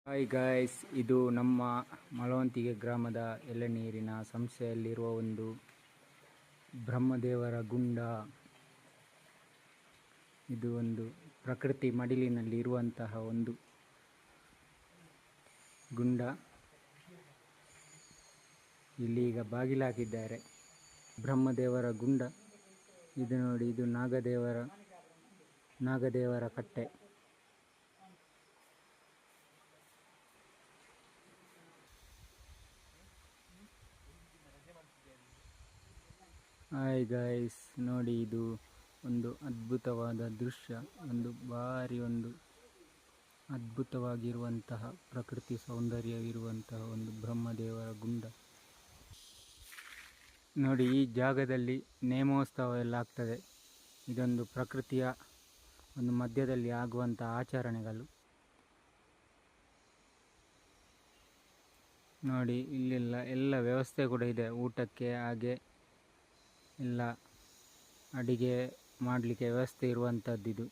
Hi guys, ಇದು ನಮ್ಮ ಮಲವಂತಿಗೆ ಗ್ರಾಮದ ಎಳನೀರಿನ ಸಂಸ್ಥೆಯಲ್ಲಿರುವ ಒಂದು ಬ್ರಹ್ಮದೇವರ ಗುಂಡ. ಇದು ಒಂದು ಪ್ರಕೃತಿ ಮಡಿಲಿನಲ್ಲಿ ಇರುವಂತಹ ಒಂದು ಗುಂಡ. ಇಲ್ಲಿ ಈಗ ಬಾಗಿಲಾಕಿದ್ದಾರೆ. ಬ್ರಹ್ಮದೇವರ ಗುಂಡ ಇದು ನೋಡಿ, ಇದು ನಾಗದೇವರ ಕಟ್ಟೆ. ಹಾಯ್ ಗಾಯ್ಸ್, ನೋಡಿ, ಇದು ಒಂದು ಅದ್ಭುತವಾದ ದೃಶ್ಯ. ಒಂದು ಅದ್ಭುತವಾಗಿರುವಂತಹ ಪ್ರಕೃತಿ ಸೌಂದರ್ಯವಿರುವಂತಹ ಒಂದು ಬ್ರಹ್ಮದೇವರ ಗುಂಡ. ನೋಡಿ, ಈ ಜಾಗದಲ್ಲಿ ನೇಮೋತ್ಸವ ಎಲ್ಲ ಆಗ್ತದೆ. ಇದೊಂದು ಪ್ರಕೃತಿಯ ಒಂದು ಮಧ್ಯದಲ್ಲಿ ಆಗುವಂತಹ ಆಚರಣೆಗಳು. ನೋಡಿ, ಇಲ್ಲೆಲ್ಲ ಎಲ್ಲ ವ್ಯವಸ್ಥೆ ಕೂಡ ಇದೆ ಊಟಕ್ಕೆ. ಹಾಗೆ ಎಲ್ಲ ಅಡಿಗೆ ಮಾಡಲಿಕ್ಕೆ ವ್ಯವಸ್ಥೆ ಇರುವಂಥದ್ದಿದು.